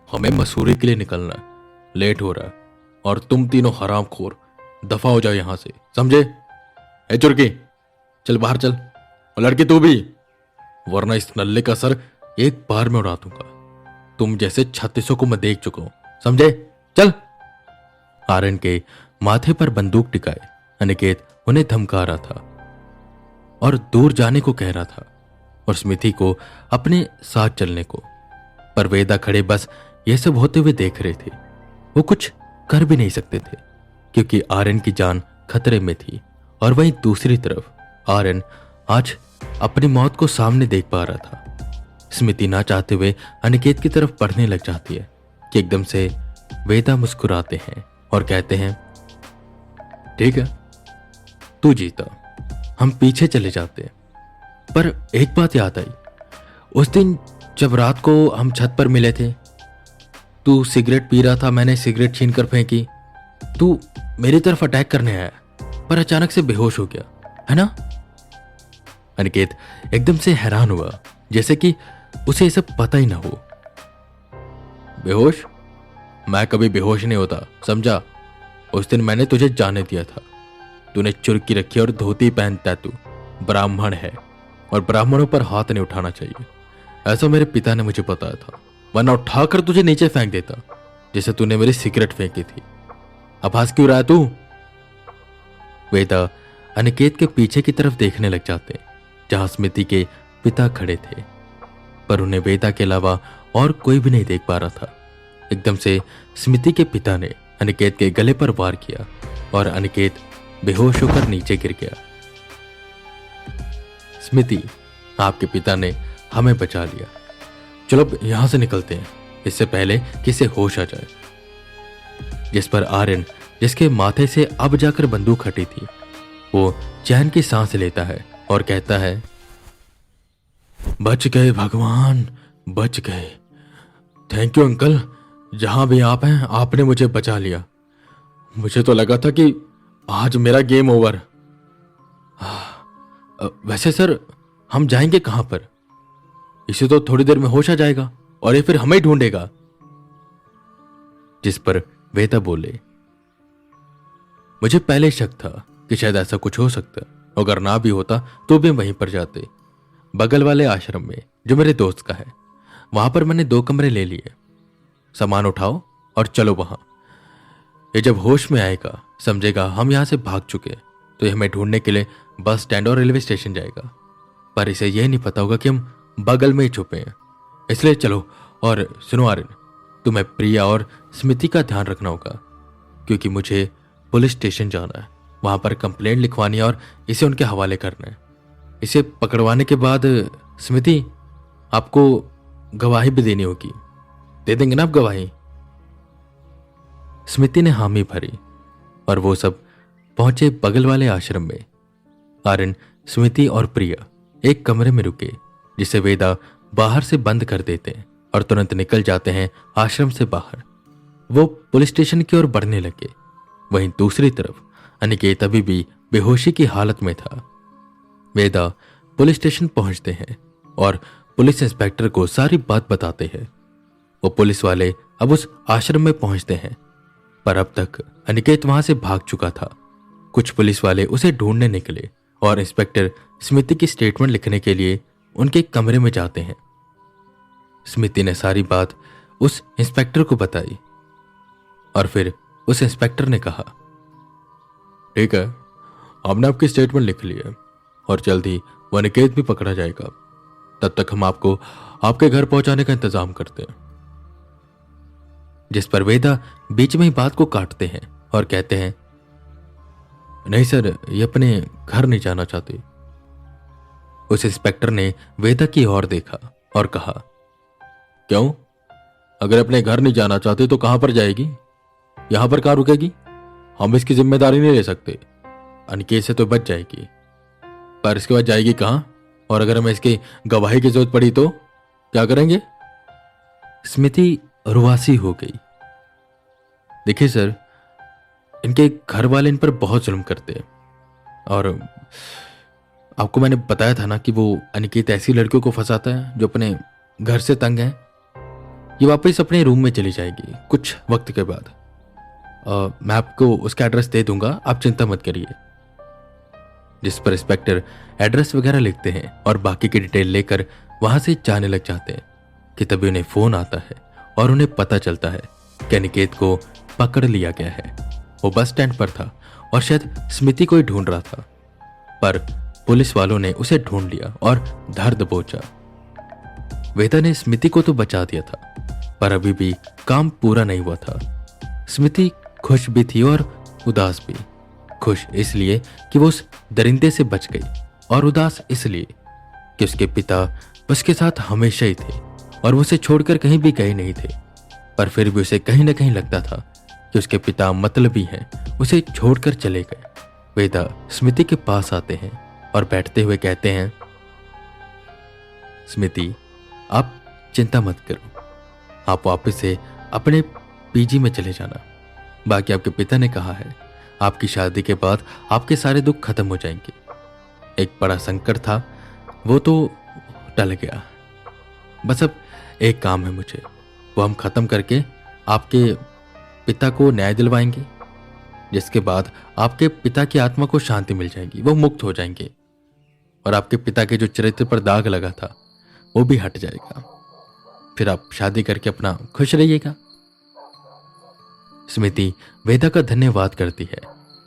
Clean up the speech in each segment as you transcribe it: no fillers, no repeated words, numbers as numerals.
हमें मसूरी के लिए निकलना है, लेट हो रहा है। और तुम तीनों हरामखोर दफा हो जाओ यहां से, समझे? ए चुरकी, चल बाहर चल। और लड़की तू भी, वरना इस नल्ले का सर एक बार में उड़ा दूंगा। तुम जैसे 3600 को मैं देख चुका हूं, समझे? चल। आर्यन के माथे पर बंदूक टिकाए अनिकेत उन्हें धमका रहा था और दूर जाने को कह रहा था और स्मिति को अपने साथ चलने को। पर वेदा खड़े बस यह सब होते हुए देख रहे थे। वो कुछ कर भी नहीं सकते थे क्योंकि आर्यन की जान खतरे में थी। और वहीं दूसरी तरफ आर्यन आज अपनी मौत को सामने देख पा रहा था। स्मिति ना चाहते हुए अनिकेत की तरफ बढ़ने लग जाती है कि एकदम से वेदा मुस्कुराते हैं और कहते हैं, ठीक है, तू जीता, हम पीछे चले जाते हैं। पर एक बात याद आई, उस दिन जब रात को हम छत पर मिले थे, तू सिगरेट पी रहा था, मैंने सिगरेट छीन कर फेंकी, तू मेरी तरफ अटैक करने आया पर अचानक से बेहोश हो गया, है ना? अनिकेत एकदम से हैरान हुआ, जैसे कि उसे ये सब पता ही ना हो। बेहोश? मैं कभी बेहोश नहीं होता, समझा? उस दिन मैंने तुझे जाने दिया था। तूने चुरकी रखी और धोती पहनता है, तू ब्राह्मण है और ब्राह्मणों पर हाथ नहीं उठाना चाहिए, ऐसा मेरे पिता ने मुझे बताया था, वरना उठाकर तुझे नीचे फेंक देता जैसे तूने मेरी सिगरेट फेंकी थी। अब हंस क्यों रहा है तू? वेदा अनिकेत के पीछे की तरफ देखने लग जाते जहां स्मिति के पिता खड़े थे, पर उन्हें वेदा के अलावा और कोई भी नहीं देख पा रहा था। एकदम से स्मिति के पिता ने अनिकेत के गले पर वार किया और अनिकेत बेहोश होकर नीचे गिर गया। स्मिति, आपके पिता ने हमें बचा लिया, चलो अब यहां से निकलते हैं, इससे पहले कि इसे होश आ जाए। जिस पर आर्यन, जिसके माथे से अब जाकर बंदूक हटी थी, वो चैन की सांस लेता है और कहता है, बच गए भगवान, बच गए। थैंक यू अंकल, जहां भी आप हैं आपने मुझे बचा लिया। मुझे तो लगा था कि आज मेरा गेम ओवर। वैसे सर, हम जाएंगे कहां पर? इसे तो थोड़ी देर में होश आ जाएगा और ये फिर हमें ही ढूंढेगा। जिस पर वेदा बोले, मुझे पहले शक था कि शायद ऐसा कुछ हो सकता, अगर ना भी होता तो भी वहीं पर जाते, बगल वाले आश्रम में जो मेरे दोस्त का है। वहां पर मैंने 2 कमरे ले लिए। सामान उठाओ और चलो वहां। ये जब होश में आएगा समझेगा हम यहां से भाग चुके, तो ये हमें ढूंढने के लिए बस स्टैंड और रेलवे स्टेशन जाएगा। पर इसे यह नहीं पता होगा कि हम बगल में ही छुपे हैं। इसलिए चलो। और सुनो आर्यन, तुम्हें प्रिया और स्मिति का ध्यान रखना होगा क्योंकि मुझे पुलिस स्टेशन जाना है, वहां पर कंप्लेंट लिखवानी है और इसे उनके हवाले करना है। इसे पकड़वाने के बाद स्मिति, आपको गवाही भी देनी होगी। दे देंगे ना आप गवाही? स्मिति ने हामी भरी और वो सब पहुंचे बगल वाले आश्रम में। आर्यन, स्मिति और प्रिया एक कमरे में रुके जिसे वेदा बाहर से बंद कर देते हैं और तुरंत निकल जाते हैं आश्रम से बाहर। वो पुलिस स्टेशन की ओर बढ़ने लगे। वहीं दूसरी तरफ अनिकेत अभी भी बेहोशी की हालत में था। वेदा पुलिस स्टेशन पहुंचते हैं और पुलिस इंस्पेक्टर को सारी बात बताते हैं। वो पुलिस वाले अब उस आश्रम में पहुंचते हैं, पर अब तक अनिकेत वहां से भाग चुका था। कुछ पुलिस वाले उसे ढूंढने निकले और इंस्पेक्टर स्मिति की स्टेटमेंट लिखने के लिए उनके कमरे में जाते हैं। स्मिति ने सारी बात उस इंस्पेक्टर को बताई और फिर उस इंस्पेक्टर ने कहा, ठीक है, हमने आपकी स्टेटमेंट लिख ली है और जल्द ही वो अनिकेत भी पकड़ा जाएगा। तब तक हम आपको आपके घर पहुंचाने का इंतजाम करते हैं। जिस पर वेदा बीच में ही बात को काटते हैं और कहते हैं, नहीं सर, ये अपने घर नहीं जाना चाहते। उस इंस्पेक्टर ने वेदा की ओर देखा और कहा, क्यों? अगर अपने घर नहीं जाना चाहते तो कहां पर जाएगी? यहां पर कहां रुकेगी? हम इसकी जिम्मेदारी नहीं ले सकते। अनिकेत से तो बच जाएगी, पर इसके बाद जाएगी कहां? और अगर हमें इसकी गवाही की जरूरत पड़ी तो क्या करेंगे? स्मिति रुआसी हो गई। देखिए सर, इनके घर वाले इन पर बहुत जुल्म करते हैं और आपको मैंने बताया था ना कि वो अनिकेत ऐसी लड़कियों को फंसाता है जो अपने घर से तंग है। ये वापस अपने रूम में चली जाएगी कुछ वक्त के बाद। मैं आपको उसका एड्रेस दे दूंगा, आप चिंता मत करिए। जिस पर इंस्पेक्टर एड्रेस वगैरह लिखते हैं और बाकी की डिटेल लेकर वहां से जाने लग जाते हैं कि तभी उन्हें फोन आता है और उन्हें पता चलता है कि अनिकेत को पकड़ लिया गया है। वो बस स्टैंड पर था और शायद स्मृति को ही ढूंढ रहा था, पर पुलिस वालों ने उसे ढूंढ लिया और धर दबोचा। वेदा ने स्मृति को तो बचा दिया था, पर अभी भी काम पूरा नहीं हुआ था। स्मृति खुश भी थी और उदास भी। खुश इसलिए कि वो उस दरिंदे से बच गई, और उदास इसलिए कि उसके पिता उसके साथ हमेशा ही थे और वो उसे छोड़कर कहीं भी गए नहीं थे। पर फिर भी उसे कहीं ना कहीं लगता था कि उसके पिता मतलबी हैं, उसे छोड़कर चले गए। वेदा स्मृति के पास आते हैं और बैठते हुए कहते हैं, स्मृति आप चिंता मत करो, आप वापस से अपने पीजी में चले जाना। बाकी आपके पिता ने कहा है आपकी शादी के बाद आपके सारे दुख खत्म हो जाएंगे। एक बड़ा संकट था, वो तो टल गया। बस अब एक काम है मुझे, वो हम खत्म करके आपके पिता को न्याय दिलवाएंगे, जिसके बाद आपके पिता की आत्मा को शांति मिल जाएगी, वो मुक्त हो जाएंगे और आपके पिता के जो चरित्र पर दाग लगा था वो भी हट जाएगा। फिर आप शादी करके अपना खुश रहिएगा। स्मृति वेदा का धन्यवाद करती है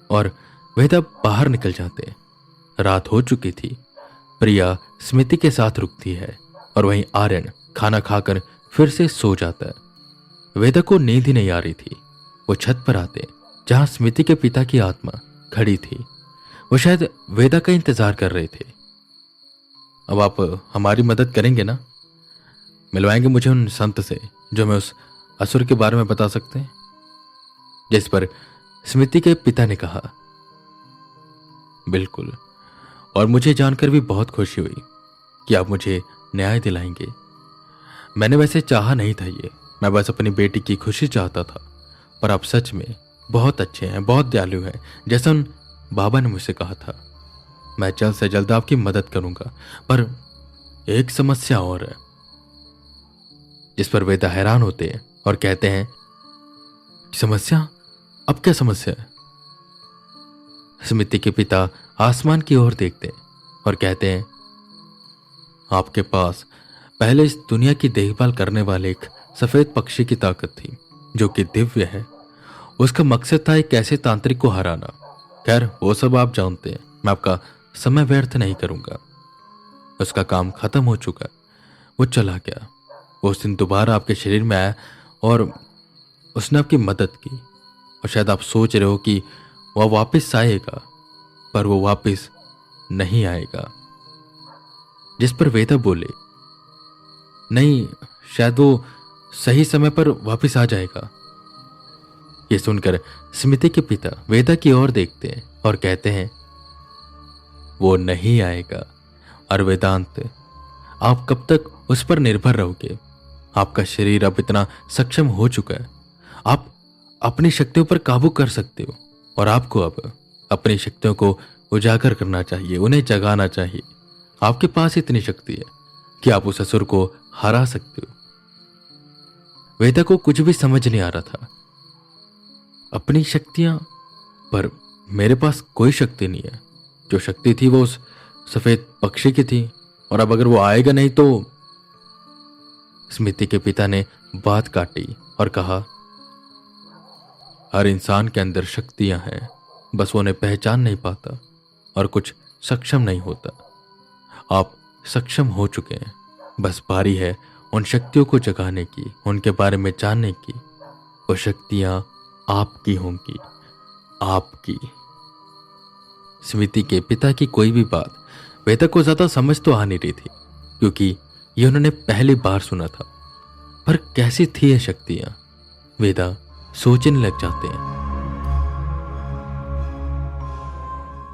और वेदा बाहर निकल जाते हैं। रात हो चुकी थी। प्रिया स्मृति के साथ रुकती है और वहीं आर्यन खाना खाकर फिर से सो जाता है। वेदा को नींद ही नहीं आ रही थी। वो छत पर आते जहां स्मृति के पिता की आत्मा खड़ी थी। वो शायद वेदा का इंतजार कर रहे थे। अब आप हमारी मदद करेंगे ना? मिलवाएंगे मुझे उन संत से जो हमें उस असुर के बारे में बता सकते हैं? जिस पर स्मृति के पिता ने कहा, बिल्कुल, और मुझे जानकर भी बहुत खुशी हुई कि आप मुझे न्याय दिलाएंगे। मैंने वैसे चाहा नहीं था ये, मैं बस अपनी बेटी की खुशी चाहता था। पर आप सच में बहुत अच्छे हैं, बहुत दयालु हैं, जैसा उन बाबा ने मुझसे कहा था। मैं जल्द से जल्द आपकी मदद करूंगा, पर एक समस्या और है। जिस पर वेदा हैरान होते हैं और कहते हैं, समस्या? अब क्या समस्या है? स्मृति के पिता आसमान की ओर देखते हैं और कहते हैं, आपके पास पहले इस दुनिया की देखभाल करने वाले एक सफेद पक्षी की ताकत थी जो कि दिव्य है। उसका मकसद था एक ऐसे तांत्रिक को हराना। खैर वो सब आप जानते हैं, मैं आपका समय व्यर्थ नहीं करूंगा। उसका काम खत्म हो चुका, वो चला गया। वो उस दिन दोबारा आपके शरीर में आया और उसने आपकी मदद की। और शायद आप सोच रहे हो कि वह वापस आएगा, पर वो वापस नहीं आएगा। जिस पर वेदा बोले, नहीं, शायद वो सही समय पर वापस आ जाएगा। ये सुनकर स्मृति के पिता वेदा की ओर देखते हैं और कहते हैं, वो नहीं आएगा। और वेदांत, आप कब तक उस पर निर्भर रहोगे? आपका शरीर अब इतना सक्षम हो चुका है, आप अपनी शक्तियों पर काबू कर सकते हो। और आपको अब अपनी शक्तियों को उजागर करना चाहिए, उन्हें जगाना चाहिए। आपके पास इतनी शक्ति है कि आप उस असुर को हरा सकते हो। वेदा को कुछ भी समझ नहीं आ रहा था। अपनी शक्तियां? पर मेरे पास कोई शक्ति नहीं है। जो शक्ति थी वो उस सफेद पक्षी की थी, और अब अगर वो आएगा नहीं तो। स्मृति के पिता ने बात काटी और कहा, हर इंसान के अंदर शक्तियां हैं, बस वो उन्हें पहचान नहीं पाता और कुछ सक्षम नहीं होता। आप सक्षम हो चुके हैं, बस बारी है उन शक्तियों को जगाने की, उनके बारे में जानने की। वो शक्तियां आपकी होंगी, आपकी। स्मृति के पिता की कोई भी बात वेदा को ज्यादा समझ तो आ नहीं रही थी, क्योंकि ये उन्होंने पहली बार सुना था। पर कैसी थी ये शक्तियां? वेदा सोचने लग जाते हैं।